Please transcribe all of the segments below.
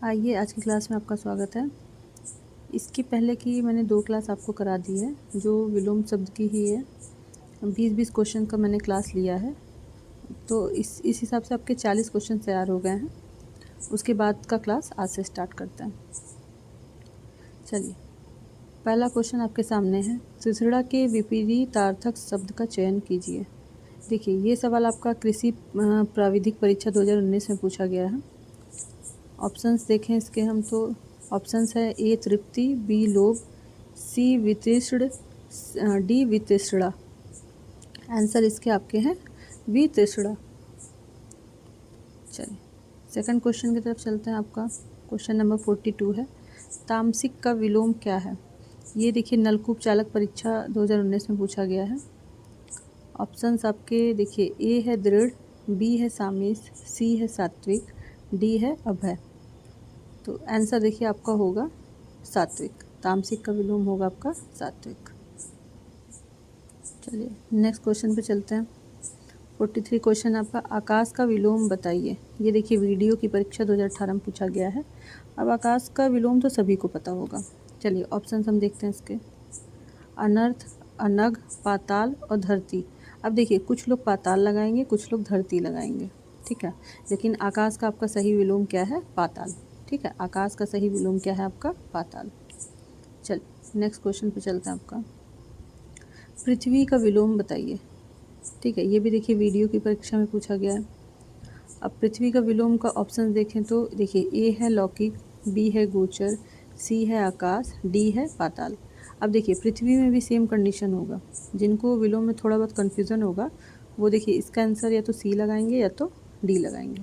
आइए आज की क्लास में आपका स्वागत है। इसकी पहले की मैंने 2 क्लास आपको करा दी है जो विलोम शब्द की ही है। 20-20 क्वेश्चन का मैंने क्लास लिया है, तो इस हिसाब से आपके 40 क्वेश्चन तैयार हो गए हैं। उसके बाद का क्लास आज से स्टार्ट करते हैं। चलिए, पहला क्वेश्चन आपके सामने है, सिसड़ा के विपरीतार्थक शब्द का चयन कीजिए। देखिए, ये सवाल आपका कृषि प्राविधिक परीक्षा 2019 में पूछा गया है। ऑप्शंस देखें इसके हम तो ऑप्शंस है ए तृप्ति, बी लोभ, सी वितृष्ण, डी वितृष्णा। आंसर इसके आपके हैं वितृष्णा। चलिए सेकंड क्वेश्चन की तरफ चलते हैं। आपका क्वेश्चन नंबर 42 है, तामसिक का विलोम क्या है। ये देखिए नलकूप चालक परीक्षा 2019 में पूछा गया है। ऑप्शंस आपके देखिए ए है दृढ़, बी है सामिस, सी है सात्विक, डी है अभय। तो आंसर देखिए आपका होगा सात्विक। तामसिक का विलोम होगा आपका सात्विक। चलिए नेक्स्ट क्वेश्चन पे चलते हैं। 43 क्वेश्चन आपका, आकाश का विलोम बताइए। ये देखिए वीडियो की परीक्षा 2018 में पूछा गया है। अब आकाश का विलोम तो सभी को पता होगा। चलिए ऑप्शन हम देखते हैं इसके, अनर्थ, अनग, पाताल और धरती। अब देखिए कुछ लोग पाताल लगाएंगे, कुछ लोग धरती लगाएंगे, ठीक है। लेकिन आकाश का आपका सही विलोम क्या है, पाताल। ठीक है, आकाश का सही विलोम क्या है आपका, पाताल। चलिए नेक्स्ट क्वेश्चन पे चलते हैं। आपका पृथ्वी का विलोम बताइए। ठीक है, ये भी देखिए वीडियो की परीक्षा में पूछा गया है। अब पृथ्वी का विलोम का ऑप्शन देखें तो देखिए ए है लौकिक, बी है गोचर, सी है आकाश, डी है पाताल। अब देखिए पृथ्वी में भी सेम कंडीशन होगा। जिनको विलोम में थोड़ा बहुत कन्फ्यूज़न होगा वो देखिए इसका आंसर या तो सी लगाएंगे या तो डी लगाएंगे।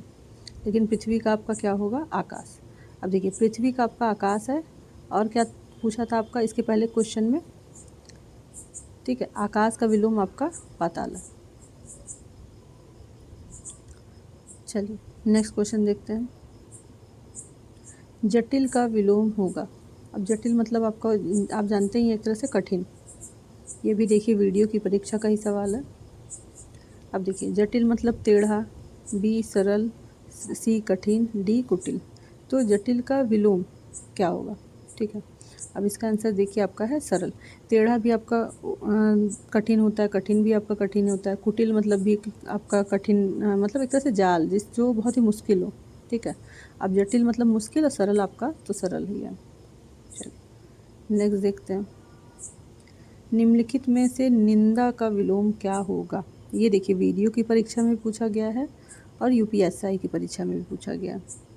लेकिन पृथ्वी का आपका क्या होगा, आकाश। अब देखिए पृथ्वी का आपका आकाश है, और क्या पूछा था आपका इसके पहले क्वेश्चन में, ठीक है, आकाश का विलोम आपका पाताल है। चलिए नेक्स्ट क्वेश्चन देखते हैं, जटिल का विलोम होगा। अब जटिल मतलब आपका आप जानते ही एक तरह से कठिन। ये भी देखिए वीडियो की परीक्षा का ही सवाल है। अब देखिए जटिल मतलब टेढ़ा, बी सरल, सी कठिन, डी कुटिल। तो जटिल का विलोम क्या होगा, ठीक है। अब इसका आंसर देखिए आपका है सरल। टेढ़ा भी आपका कठिन होता है, कठिन भी आपका कठिन होता है, कुटिल मतलब भी आपका कठिन मतलब एक तरह से जाल जो बहुत ही मुश्किल हो, ठीक है। अब जटिल मतलब मुश्किल और सरल आपका तो सरल ही है। चलिए नेक्स्ट देखते हैं, निम्नलिखित में से निंदा का विलोम क्या होगा। ये देखिए वीडियो की परीक्षा में पूछा गया है और यूपीएसआई की परीक्षा में भी पूछा गया है।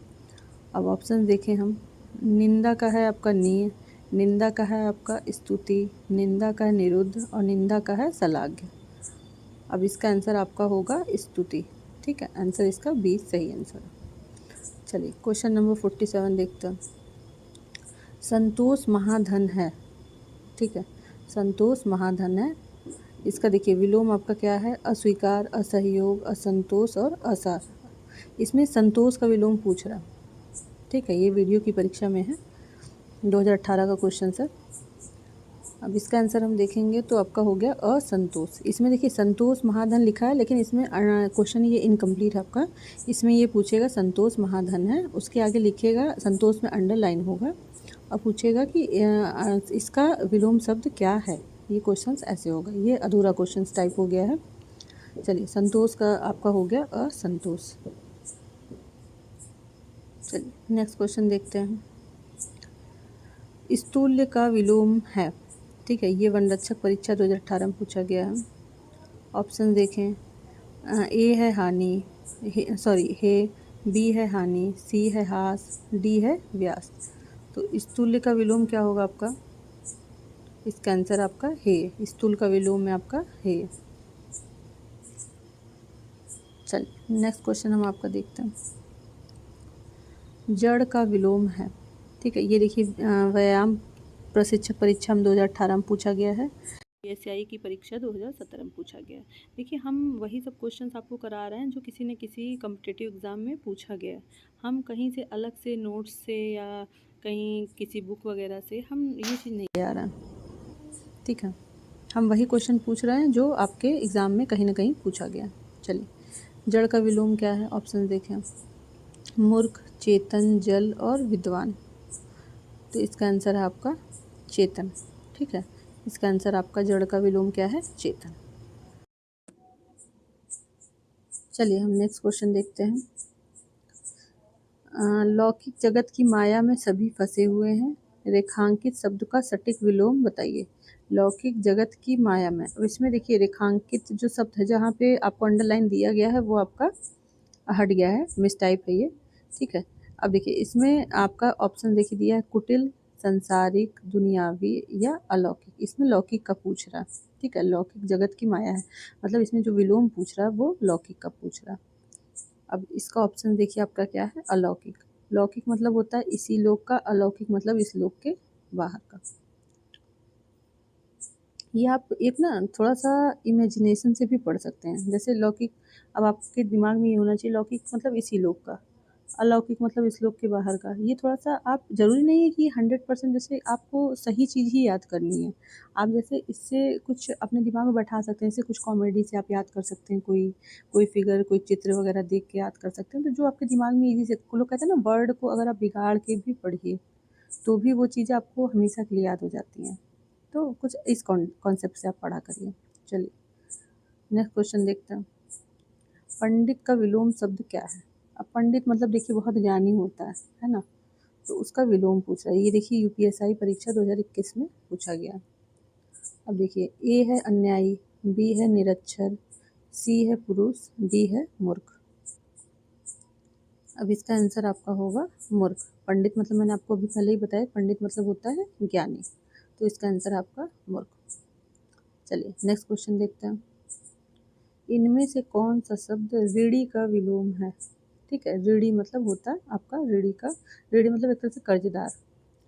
अब ऑप्शन देखें हम, निंदा का है आपका नीय, निंदा का है आपका स्तुति, निंदा का है निरुद्ध और निंदा का है सलाघ्य। अब इसका आंसर आपका होगा स्तुति, ठीक है। आंसर इसका बी सही आंसर है। चलिए क्वेश्चन नंबर 47 देखते हैं, संतोष महाधन है, ठीक है। संतोष महाधन है, इसका देखिए विलोम आपका क्या है, अस्वीकार, असहयोग, असंतोष और असार। इसमें संतोष का विलोम पूछ रहा है, ठीक है। ये वीडियो की परीक्षा में है, 2018 का क्वेश्चन सर। अब इसका आंसर हम देखेंगे तो आपका हो गया असंतोष। इसमें देखिए संतोष महाधन लिखा है, लेकिन इसमें क्वेश्चन ये इनकम्प्लीट है आपका। इसमें ये पूछेगा संतोष महाधन है, उसके आगे लिखेगा संतोष में अंडरलाइन होगा और पूछेगा कि इसका विलोम शब्द क्या है। ये क्वेश्चंस ऐसे होगा, ये अधूरा क्वेश्चंस टाइप हो गया है। चलिए संतोष का आपका हो गया असंतोष। चलिए नेक्स्ट क्वेश्चन देखते हैं, स्तूल्य का विलोम है, ठीक है। ये वनरक्षक परीक्षा 2018 में पूछा गया है। ऑप्शन देखें, ए है हानि, हे, बी है हानि, सी है हास, डी है व्यास। तो स्तूल्य का विलोम क्या होगा आपका, इसका आंसर आपका हे। स्थूल का विलोम में आपका हे। चलिए नेक्स्ट क्वेश्चन हम आपका देखते हैं, जड़ का विलोम है, ठीक है। ये देखिए व्यायाम प्रशिक्षक परीक्षा में 2018 में पूछा गया है, पीएसआई की परीक्षा 2017 में पूछा गया है। देखिए हम वही सब क्वेश्चंस आपको करा रहे हैं जो किसी न किसी कॉम्पिटिटिव एग्ज़ाम में पूछा गया है। हम कहीं से अलग से नोट्स से या कहीं किसी बुक वगैरह से हम ये चीज़ नहीं ले आ रहे हैं, ठीक है। हम वही क्वेश्चन पूछ रहे हैं जो आपके एग्ज़ाम में कहीं ना कहीं पूछा गया। चलिए जड़ का विलोम क्या है, ऑप्शन देखें, मूर्ख, चेतन, जल और विद्वान। तो इसका आंसर है आपका चेतन। ठीक है, इसका आंसर आपका जड़ का विलोम क्या है? चेतन। चलिए हम नेक्स्ट क्वेश्चन देखते हैं। लौकिक जगत की माया में सभी फंसे हुए हैं, रेखांकित शब्द का सटीक विलोम बताइए। लौकिक जगत की माया में, अब इसमें देखिए रेखांकित जो शब्द है, जहाँ पे आपको अंडरलाइन दिया गया है वो आपका हट गया है, मिस टाइप है ये। ठीक है, अब देखिए इसमें आपका ऑप्शन देखिए दिया है कुटिल, संसारिक, दुनियावी या अलौकिक। इसमें लौकिक का पूछ रहा है। ठीक है, लौकिक जगत की माया है, मतलब इसमें जो विलोम पूछ रहा है वो लौकिक का पूछ रहा है। अब इसका ऑप्शन देखिए आपका क्या है? अलौकिक। लौकिक मतलब होता है इसी लोक का, अलौकिक मतलब इस लोक के बाहर का। ये आप एक ना थोड़ा सा इमेजिनेशन से भी पढ़ सकते हैं। जैसे लौकिक, अब आपके दिमाग में ये होना चाहिए लौकिक मतलब इसी लोक का, अलौकिक मतलब इस लोक के बाहर का। ये थोड़ा सा, आप ज़रूरी नहीं है कि 100% जैसे आपको सही चीज़ ही याद करनी है। आप जैसे इससे कुछ अपने दिमाग में बैठा सकते हैं, जैसे कुछ कॉमेडी से आप याद कर सकते हैं, कोई कोई फिगर, कोई चित्र वगैरह देख के याद कर सकते हैं। तो जो आपके दिमाग में ईज़ी से, लोग कहते हैं ना, वर्ड को अगर आप बिगाड़ के भी पढ़िए तो भी वो चीज़ें आपको हमेशा के लिए याद हो जाती हैं। तो कुछ इस कॉन्सेप्ट से आप पढ़ा करिए। चलिए नेक्स्ट क्वेश्चन देखते हैं। पंडित का विलोम शब्द क्या है? अब पंडित मतलब देखिए बहुत ज्ञानी होता है ना, तो उसका विलोम पूछ रहा है। ये देखिए यूपीएसआई परीक्षा 2021 में पूछा गया। अब देखिए ए है अन्यायी, बी है निरक्षर, सी है पुरुष, डी है मूर्ख। अब इसका आंसर आपका होगा मूर्ख। पंडित मतलब मैंने आपको अभी पहले ही बताया, पंडित मतलब होता है ज्ञानी, तो इसका आंसर आपका मूर्ख। चलिए नेक्स्ट क्वेश्चन देखते हैं। इनमें से कौन सा शब्द ऋणी का विलोम है? ठीक है, ऋणी मतलब होता है आपका ऋणी का, ऋणी मतलब एक तरह से कर्जदार,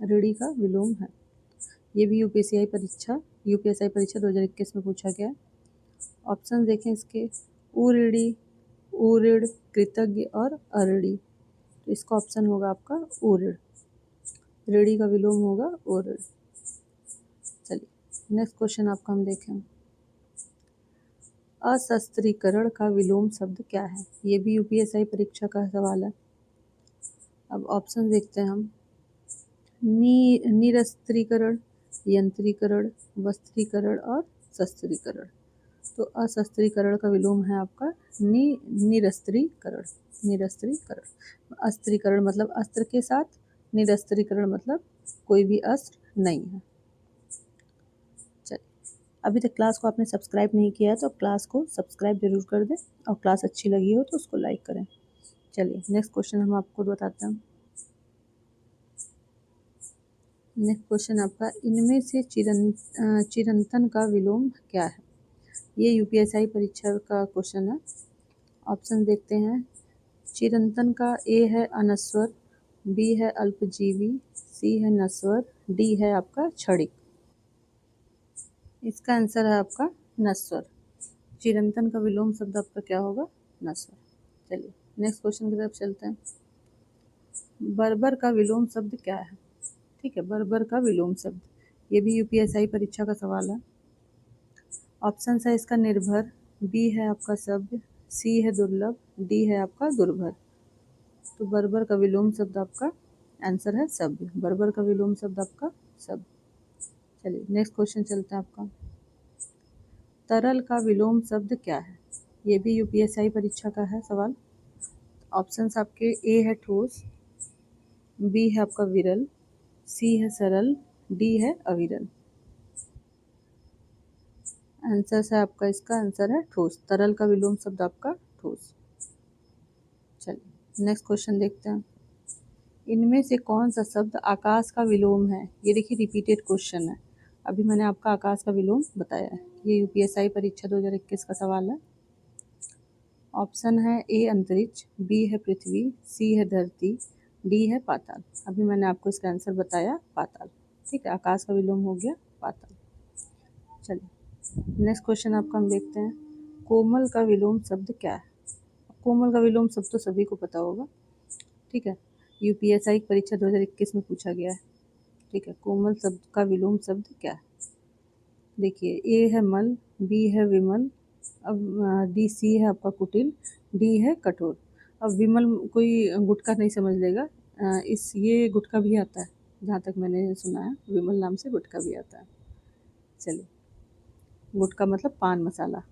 ऋणी का विलोम है। ये भी यूपीएसआई परीक्षा 2021 में पूछा गया। ऑप्शन देखें इसके, उऋणी, उऋण, कृतज्ञ और अऋणी। तो इसका ऑप्शन होगा आपका उऋण। ऋणी का विलोम होगा उऋण। चलिए नेक्स्ट क्वेश्चन आपका हम देखें। अशस्त्रीकरण का विलोम शब्द क्या है? ये भी यूपीएसआई परीक्षा का सवाल है। अब ऑप्शन देखते हैं हम। निरस्त्रीकरण, यंत्रीकरण, वस्त्रीकरण और शस्त्रीकरण। तो अशस्त्रीकरण का विलोम है आपका निरस्त्रीकरण। निरस्त्रीकरण, अस्त्रीकरण मतलब अस्त्र के साथ, निरस्त्रीकरण मतलब कोई भी अस्त्र नहीं है। चलिए, अभी तक क्लास को आपने सब्सक्राइब नहीं किया है तो क्लास को सब्सक्राइब जरूर कर दें, और क्लास अच्छी लगी हो तो उसको लाइक करें। चलिए नेक्स्ट क्वेश्चन हम आपको बताते हैं। नेक्स्ट क्वेश्चन आपका, इनमें से चिरंतन का विलोम क्या है? ये यूपीएसआई परीक्षा का क्वेश्चन है। ऑप्शन देखते हैं। चिरंतन का ए है अनस्वर, बी है अल्पजीवी, सी है नस्वर, डी है आपका क्षणिक। इसका आंसर है आपका नस्वर। चिरंतन का विलोम शब्द आपका क्या होगा? नस्वर। चलिए नेक्स्ट क्वेश्चन की तरफ चलते हैं। बर्बर का विलोम शब्द क्या है? ठीक है, बर्बर का विलोम शब्द, ये भी यूपीएसआई परीक्षा का सवाल है। ऑप्शन है इसका निर्भर, बी है आपका सभ्य, सी है दुर्लभ, डी है आपका दुर्भर। तो बर्बर का विलोम शब्द आपका आंसर है सभ्य। बर्बर का विलोम शब्द आपका सभ्य। चलिए नेक्स्ट क्वेश्चन चलता है आपका। तरल का विलोम शब्द क्या है? ये भी यूपीएसआई परीक्षा का है सवाल। ऑप्शंस आपके, ए है ठोस, बी है आपका विरल, सी है सरल, डी है अविरल। आंसर है आपका, इसका आंसर है ठोस। तरल का विलोम शब्द आपका ठोस। चलिए नेक्स्ट क्वेश्चन देखते हैं। इनमें से कौन सा शब्द आकाश का विलोम है? ये देखिए रिपीटेड क्वेश्चन है, अभी मैंने आपका आकाश का विलोम बताया है। ये यूपीएसआई परीक्षा 2021 का सवाल है। ऑप्शन है ए अंतरिक्ष, बी है पृथ्वी, सी है धरती, डी है पाताल। अभी मैंने आपको इसका आंसर बताया पाताल। ठीक है, आकाश का विलोम हो गया पाताल। चलिए नेक्स्ट क्वेश्चन आपका हम देखते हैं। कोमल का विलोम शब्द क्या है? कोमल का विलोम शब्द तो सभी को पता होगा। ठीक है, यूपीएसआई परीक्षा 2021 में पूछा गया है। ठीक है, कोमल शब्द का विलोम शब्द क्या है? देखिए, ए है मल, बी है विमल, अब डी सी है आपका कुटिल, डी है कठोर। अब विमल कोई गुटखा नहीं समझ लेगा, ये गुटखा भी आता है, जहाँ तक मैंने सुना है विमल नाम से गुटखा भी आता है। चलिए, गुटखा मतलब पान मसाला।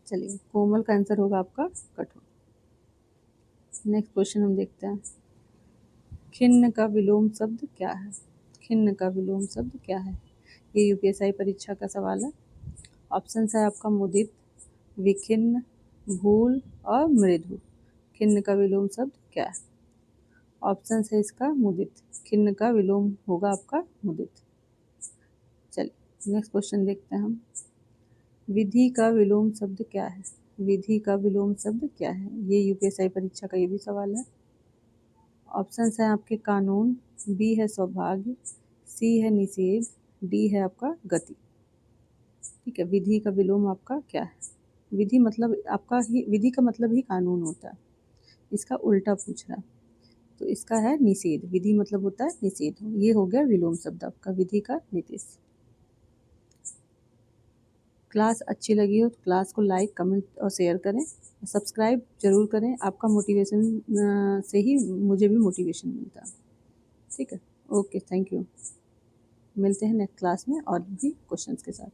चलिए, कोमल का आंसर होगा आपका कठोर। नेक्स्ट क्वेश्चन हम देखते हैं, खिन्न का विलोम शब्द क्या है? खिन्न का विलोम शब्द क्या है? ये यूपीएससी परीक्षा का सवाल है। ऑप्शन है आपका मुदित, विखिन्न, भूल और मृदु। खिन्न का विलोम शब्द क्या है? ऑप्शन है इसका मुदित, खिन्न का विलोम होगा आपका मुदित। चलिए, नेक्स्ट क्वेश्चन देखते हैं हम, विधि का विलोम शब्द क्या है? विधि का विलोम शब्द क्या है? ये यूपीएससी परीक्षा का ये भी सवाल है। ऑप्शन है आपके कानून, बी है सौभाग्य, सी है निषेध, डी है आपका गति। ठीक है, विधि का विलोम आपका क्या है? विधि मतलब आपका ही, विधि का मतलब ही कानून होता है, इसका उल्टा पूछ रहा है। तो इसका है निषेध, विधि मतलब होता है निषेध, ये हो गया विलोम शब्द आपका, विधि का निषेध। क्लास अच्छी लगी हो तो क्लास को लाइक, कमेंट और शेयर करें, सब्सक्राइब जरूर करें। आपका मोटिवेशन से ही मुझे भी मोटिवेशन मिलता है। ठीक है, ओके, थैंक यू। मिलते हैं नेक्स्ट क्लास में और भी क्वेश्चंस के साथ।